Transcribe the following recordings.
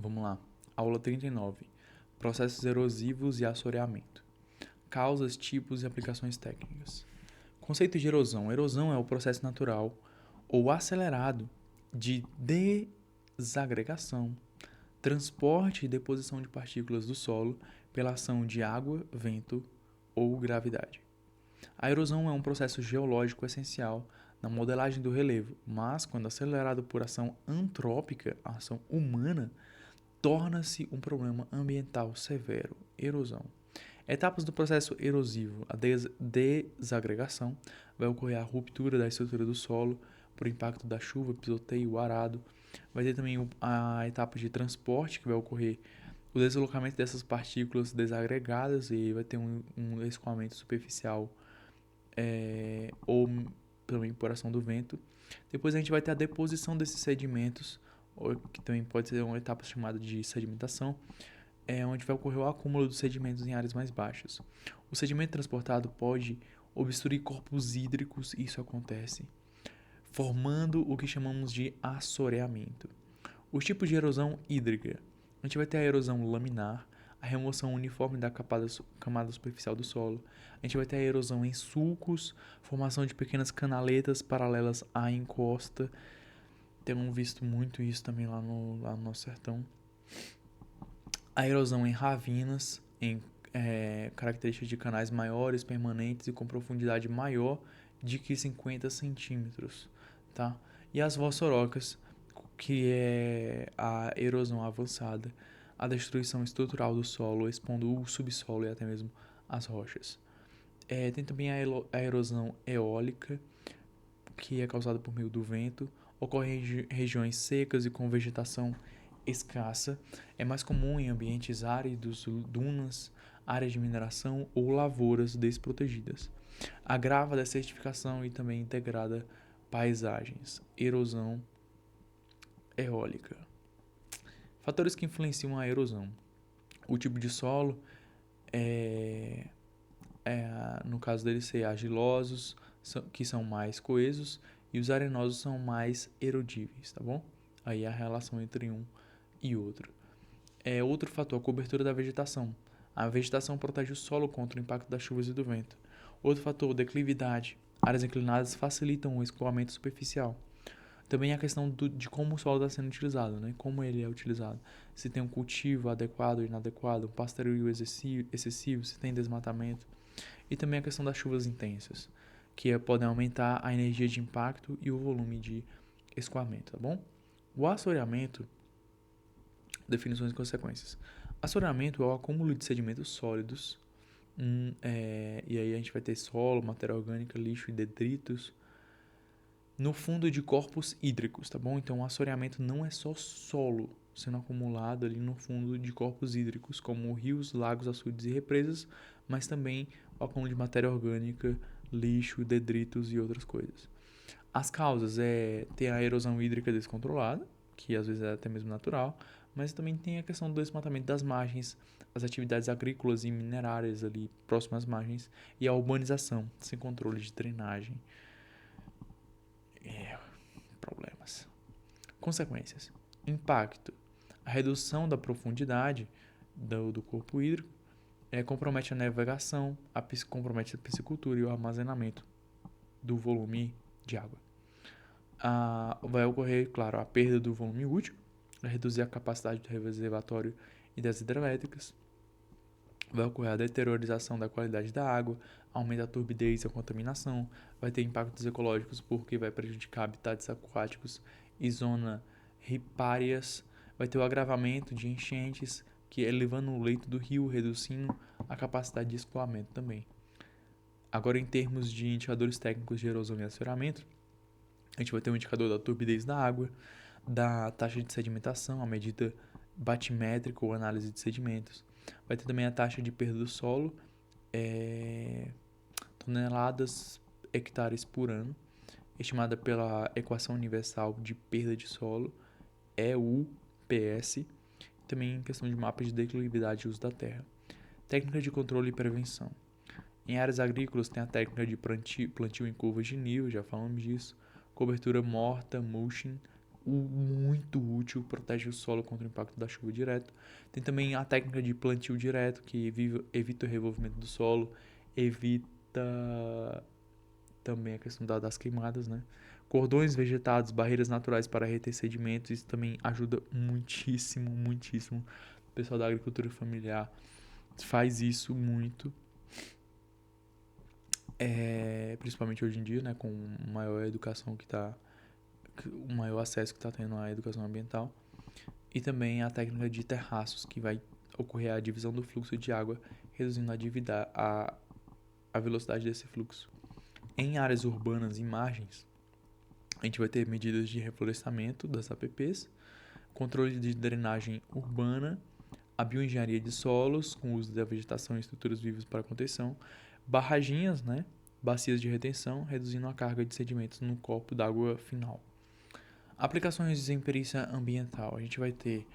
Vamos lá. Aula 39. Processos erosivos e assoreamento. Causas, tipos e aplicações técnicas. Conceito de erosão. Erosão é o processo natural ou acelerado de desagregação, transporte e deposição de partículas do solo pela ação de água, vento ou gravidade. A erosão é um processo geológico essencial na modelagem do relevo, mas, quando acelerado por ação antrópica, a ação humana, torna-se um problema ambiental severo, erosão. Etapas do processo erosivo. A desagregação vai ocorrer a ruptura da estrutura do solo por impacto da chuva, pisoteio, arado. Vai ter também a etapa de transporte, que vai ocorrer o deslocamento dessas partículas desagregadas e vai ter um escoamento superficial ou também por ação do vento. Depois a gente vai ter a deposição desses sedimentos, que também pode ser uma etapa chamada de sedimentação, onde vai ocorrer o acúmulo dos sedimentos em áreas mais baixas. O sedimento transportado pode obstruir corpos hídricos, isso acontece, formando o que chamamos de assoreamento. Os tipos de erosão hídrica. A gente vai ter a erosão laminar, a remoção uniforme da camada superficial do solo. A gente vai ter a erosão em sulcos, formação de pequenas canaletas paralelas à encosta. Temos visto muito isso também lá no nosso sertão. A erosão em ravinas, em características de canais maiores, permanentes e com profundidade maior de que 50 centímetros. Tá? E as vossorocas, que é a erosão avançada, a destruição estrutural do solo, expondo o subsolo e até mesmo as rochas. Tem também a erosão eólica, que é causada por meio do vento, ocorre em regiões secas e com vegetação escassa. É mais comum em ambientes áridos, dunas, áreas de mineração ou lavouras desprotegidas. Agrava a desertificação e também integrada paisagens. Erosão eólica. Fatores que influenciam a erosão. O tipo de solo, no caso deles ser argilosos, que são mais coesos, e os arenosos são mais erodíveis, tá bom? Aí a relação entre um e outro. Outro fator, a cobertura da vegetação. A vegetação protege o solo contra o impacto das chuvas e do vento. Outro fator, declividade. Áreas inclinadas facilitam o escoamento superficial. Também a questão de como o solo está sendo utilizado, né? Como ele é utilizado. Se tem um cultivo adequado ou inadequado, um pastoreio excessivo, se tem desmatamento. E também a questão das chuvas intensas, que podem aumentar a energia de impacto e o volume de escoamento, tá bom? O assoreamento, definições e consequências. Assoreamento é o acúmulo de sedimentos sólidos, e aí a gente vai ter solo, matéria orgânica, lixo e detritos, no fundo de corpos hídricos, tá bom? Então o assoreamento não é só solo sendo acumulado ali no fundo de corpos hídricos, como rios, lagos, açudes e represas, mas também o acúmulo de matéria orgânica, lixo, detritos e outras coisas. As causas tem a erosão hídrica descontrolada, que às vezes é até mesmo natural, mas também tem a questão do desmatamento das margens, as atividades agrícolas e minerárias ali próximas às margens e a urbanização sem controle de drenagem. Problemas. Consequências. Impacto. A redução da profundidade do corpo hídrico compromete a navegação, compromete a piscicultura e o armazenamento do volume de água. Vai ocorrer, claro, a perda do volume útil, vai reduzir a capacidade do reservatório e das hidrelétricas, vai ocorrer a deteriorização da qualidade da água, aumenta a turbidez e a contaminação, vai ter impactos ecológicos porque vai prejudicar habitats aquáticos e zonas ripárias, vai ter o agravamento de enchentes, que elevando o leito do rio, reduzindo a capacidade de escoamento também. Agora, em termos de indicadores técnicos de erosão e assoreamento, a gente vai ter um indicador da turbidez da água, da taxa de sedimentação, a medida batimétrica ou análise de sedimentos. Vai ter também a taxa de perda do solo, toneladas hectares por ano, estimada pela Equação Universal de Perda de Solo, EUPS, também em questão de mapas de declividade e uso da terra. Técnica de controle e prevenção. Em áreas agrícolas tem a técnica de plantio em curvas de nível, já falamos disso, cobertura morta, mulching, muito útil, protege o solo contra o impacto da chuva direto. Tem também a técnica de plantio direto, que evita o revolvimento do solo, evita também a questão das queimadas, né? Cordões vegetados, barreiras naturais para reter sedimentos, isso também ajuda muitíssimo, muitíssimo. O pessoal da agricultura familiar faz isso muito, principalmente hoje em dia, né, com maior educação o maior acesso que está tendo à educação ambiental. E também a técnica de terraços, que vai ocorrer a divisão do fluxo de água, reduzindo a velocidade desse fluxo. Em áreas urbanas e margens, a gente vai ter medidas de reflorestamento das APPs, controle de drenagem urbana, a bioengenharia de solos, com o uso da vegetação e estruturas vivas para contenção, barraginhas, né, bacias de retenção, reduzindo a carga de sedimentos no corpo d'água final. Aplicações em perícia ambiental, a gente vai ter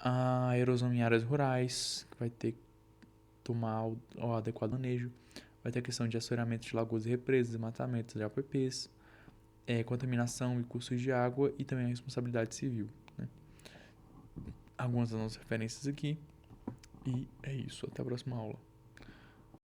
a erosão em áreas rurais, que vai ter que tomar o adequado manejo, vai ter a questão de assoreamento de lagoas e represas, desmatamentos de APPs, contaminação e cursos de água e também a responsabilidade civil, né? Algumas das nossas referências aqui. E é isso. Até a próxima aula.